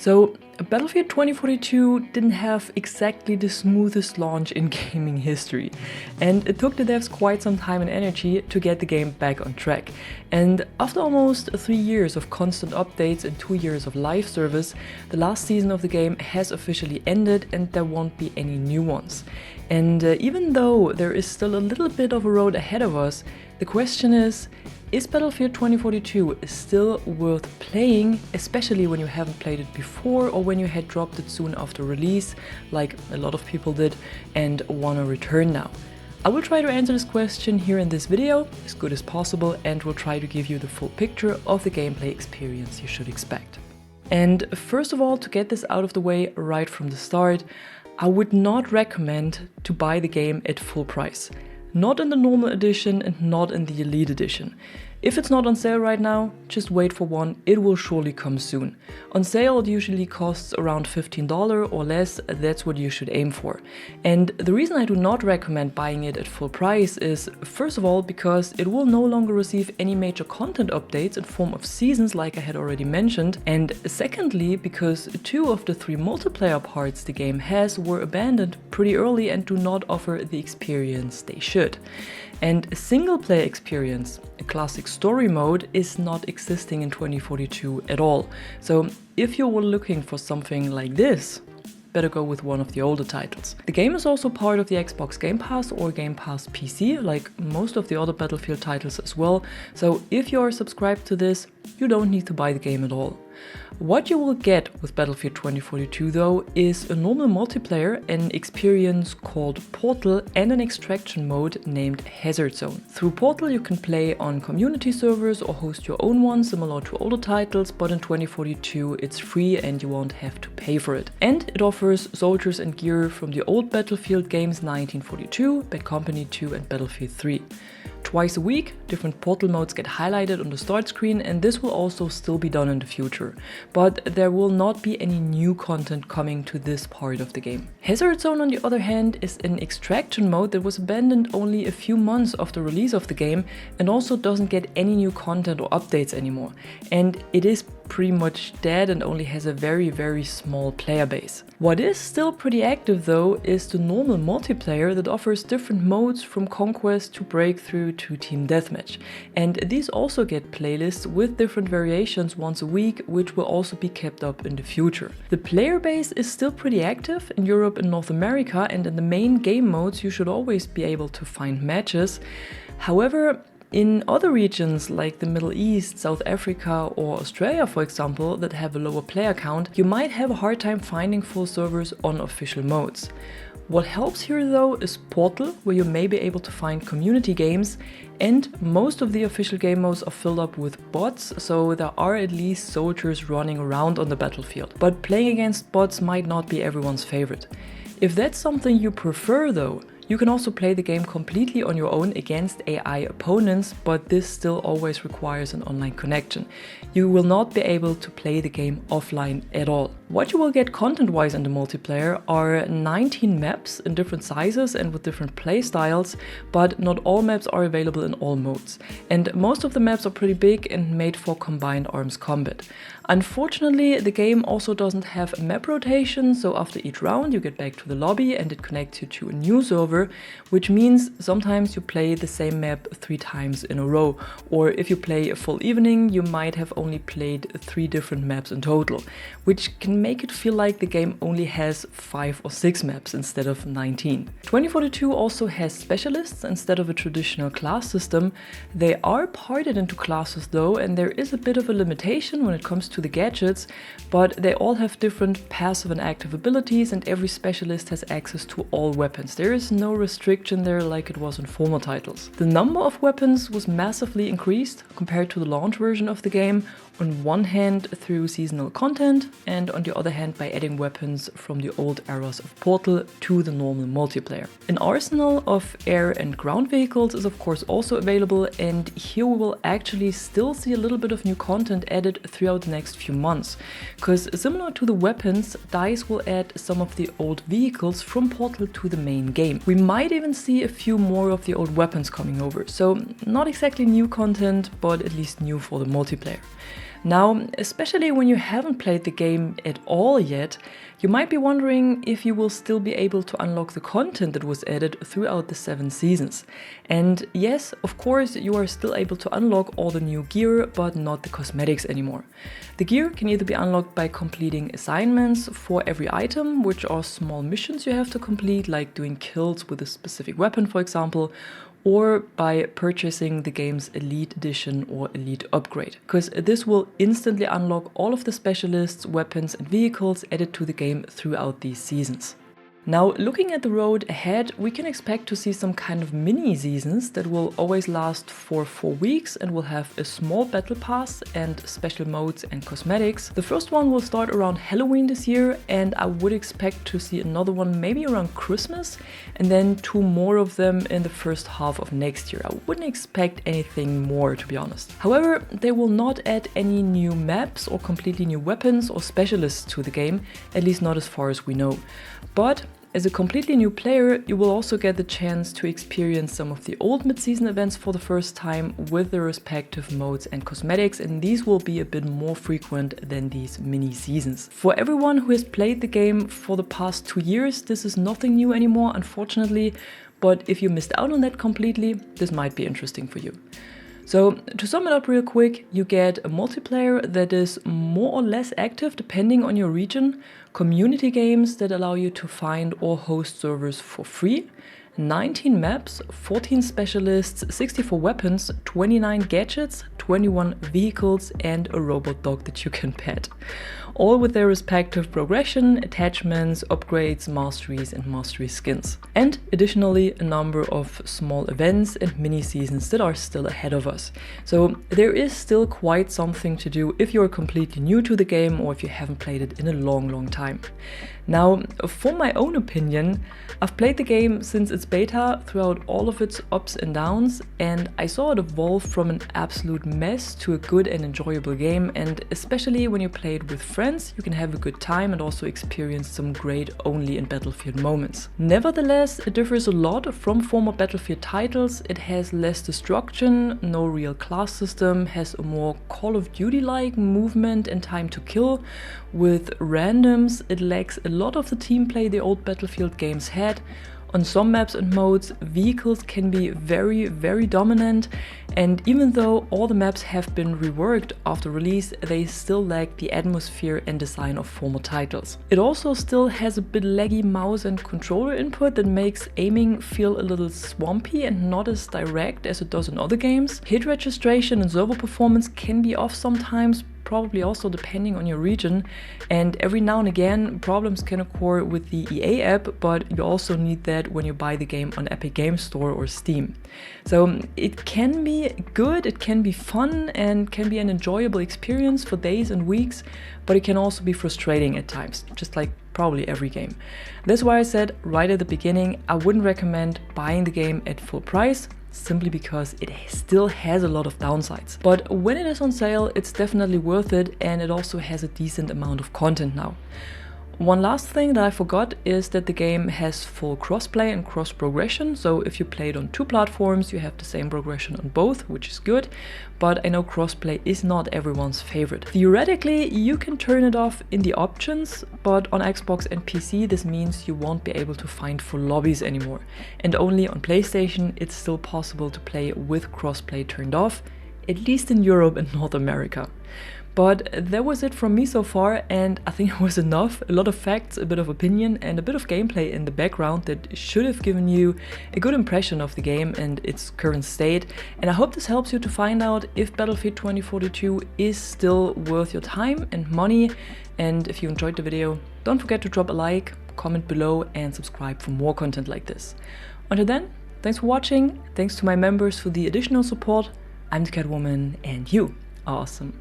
So, Battlefield 2042 didn't have exactly the smoothest launch in gaming history, and it took the devs quite some time and energy to get the game back on track. And after almost 3 years of constant updates and 2 years of live service, the last season of the game has officially ended and there won't be any new ones. And even though there is still a little bit of a road ahead of us, the question is Battlefield 2042 still worth playing, especially when you haven't played it before or when you had dropped it soon after release, like a lot of people did, and wanna return now? I will try to answer this question here in this video, as good as possible, and will try to give you the full picture of the gameplay experience you should expect. And first of all, to get this out of the way right from the start, I would not recommend to buy the game at full price. Not in the normal edition and not in the elite edition. If it's not on sale right now, just wait for one, it will surely come soon. On sale it usually costs around $15 or less, that's what you should aim for. And the reason I do not recommend buying it at full price is, first of all, because it will no longer receive any major content updates in form of seasons like I had already mentioned, and secondly, because 2 of the 3 multiplayer parts the game has were abandoned pretty early and do not offer the experience they should. And a single player experience, a classic story mode, is not existing in 2042 at all. So if you were looking for something like this, better go with one of the older titles. The game is also part of the Xbox Game Pass or Game Pass PC, like most of the other Battlefield titles as well. So if you are subscribed to this, you don't need to buy the game at all. What you will get with Battlefield 2042 though is a normal multiplayer, an experience called Portal, and an extraction mode named Hazard Zone. Through Portal you can play on community servers or host your own one similar to older titles, but in 2042 it's free and you won't have to pay for it. And it offers soldiers and gear from the old Battlefield games 1942, Bad Company 2 and Battlefield 3. Twice a week, different portal modes get highlighted on the start screen, and this will also still be done in the future. But there will not be any new content coming to this part of the game. Hazard Zone, on the other hand, is an extraction mode that was abandoned only a few months after release of the game and also doesn't get any new content or updates anymore. And it is pretty much dead and only has a very small player base. What is still pretty active though is the normal multiplayer that offers different modes from Conquest to Breakthrough to Team Deathmatch. And these also get playlists with different variations once a week, which will also be kept up in the future. The player base is still pretty active in Europe and North America, and in the main game modes you should always be able to find matches. However, in other regions like the Middle East, South Africa or Australia for example, that have a lower player count, you might have a hard time finding full servers on official modes. What helps here though is Portal, where you may be able to find community games, and most of the official game modes are filled up with bots, so there are at least soldiers running around on the battlefield. But playing against bots might not be everyone's favorite. If that's something you prefer though, you can also play the game completely on your own against AI opponents, but this still always requires an online connection. You will not be able to play the game offline at all. What you will get content-wise in the multiplayer are 19 maps in different sizes and with different playstyles, but not all maps are available in all modes. And most of the maps are pretty big and made for combined arms combat. Unfortunately, the game also doesn't have a map rotation, so after each round you get back to the lobby and it connects you to a new server, which means sometimes you play the same map 3 times in a row, or if you play a full evening you might have only played 3 different maps in total, which can make it feel like the game only has 5 or 6 maps instead of 19. 2042 also has specialists instead of a traditional class system. They are parted into classes though, and there is a bit of a limitation when it comes to the gadgets, but they all have different passive and active abilities and every specialist has access to all weapons. There is no restriction there like it was in former titles. The number of weapons was massively increased compared to the launch version of the game, on one hand through seasonal content and on the other hand by adding weapons from the old eras of Portal to the normal multiplayer. An arsenal of air and ground vehicles is of course also available, and here we will actually still see a little bit of new content added throughout the next few months, because similar to the weapons, DICE will add some of the old vehicles from Portal to the main game. We might even see a few more of the old weapons coming over, so not exactly new content, but at least new for the multiplayer. Now, especially when you haven't played the game at all yet, you might be wondering if you will still be able to unlock the content that was added throughout the 7 seasons. And yes, of course, you are still able to unlock all the new gear, but not the cosmetics anymore. The gear can either be unlocked by completing assignments for every item, which are small missions you have to complete, like doing kills with a specific weapon, for example, or by purchasing the game's Elite Edition or Elite Upgrade, because this will instantly unlock all of the specialists, weapons and vehicles added to the game throughout these seasons. Now, looking at the road ahead, we can expect to see some kind of mini seasons that will always last for 4 weeks and will have a small battle pass and special modes and cosmetics. The first one will start around Halloween this year, and I would expect to see another one maybe around Christmas, and then 2 more of them in the first half of next year. I wouldn't expect anything more, to be honest. However, they will not add any new maps or completely new weapons or specialists to the game, at least not as far as we know. But as a completely new player, you will also get the chance to experience some of the old mid-season events for the first time with their respective modes and cosmetics, and these will be a bit more frequent than these mini-seasons. For everyone who has played the game for the past 2 years, this is nothing new anymore, unfortunately, but if you missed out on that completely, this might be interesting for you. So, to sum it up real quick, you get a multiplayer that is more or less active depending on your region, community games that allow you to find or host servers for free, 19 maps, 14 specialists, 64 weapons, 29 gadgets, 21 vehicles, and a robot dog that you can pet. All with their respective progression, attachments, upgrades, masteries and mastery skins. And additionally, a number of small events and mini-seasons that are still ahead of us. So there is still quite something to do if you're completely new to the game or if you haven't played it in a long time. Now, for my own opinion, I've played the game since its beta throughout all of its ups and downs, and I saw it evolve from an absolute mess to a good and enjoyable game, and especially when you play it with friends, you can have a good time and also experience some great only in Battlefield moments. Nevertheless, it differs a lot from former Battlefield titles. It has less destruction, no real class system, has a more Call of Duty-like movement and time to kill. With randoms, it lacks a lot of the team play the old Battlefield games had. On some maps and modes, vehicles can be very dominant, and even though all the maps have been reworked after release, they still lack the atmosphere and design of former titles. It also still has a bit laggy mouse and controller input that makes aiming feel a little swampy and not as direct as it does in other games. Hit registration and servo performance can be off sometimes, probably also depending on your region, and every now and again problems can occur with the EA app, but you also need that when you buy the game on Epic Games Store or Steam. So it can be good, it can be fun and can be an enjoyable experience for days and weeks, but it can also be frustrating at times, just like probably every game. That's why I said right at the beginning, I wouldn't recommend buying the game at full price, simply because it still has a lot of downsides. But when it is on sale, it's definitely worth it, and it also has a decent amount of content now. One last thing that I forgot is that the game has full crossplay and cross progression, so if you play it on 2 platforms, you have the same progression on both, which is good, but I know crossplay is not everyone's favorite. Theoretically, you can turn it off in the options, but on Xbox and PC this means you won't be able to find full lobbies anymore. And only on PlayStation it's still possible to play with crossplay turned off, at least in Europe and North America. But that was it from me so far, and I think it was enough. A lot of facts, a bit of opinion and a bit of gameplay in the background that should have given you a good impression of the game and its current state. And I hope this helps you to find out if Battlefield 2042 is still worth your time and money. And if you enjoyed the video, don't forget to drop a like, comment below and subscribe for more content like this. Until then, thanks for watching, thanks to my members for the additional support. I'm the Catwoman and you are awesome.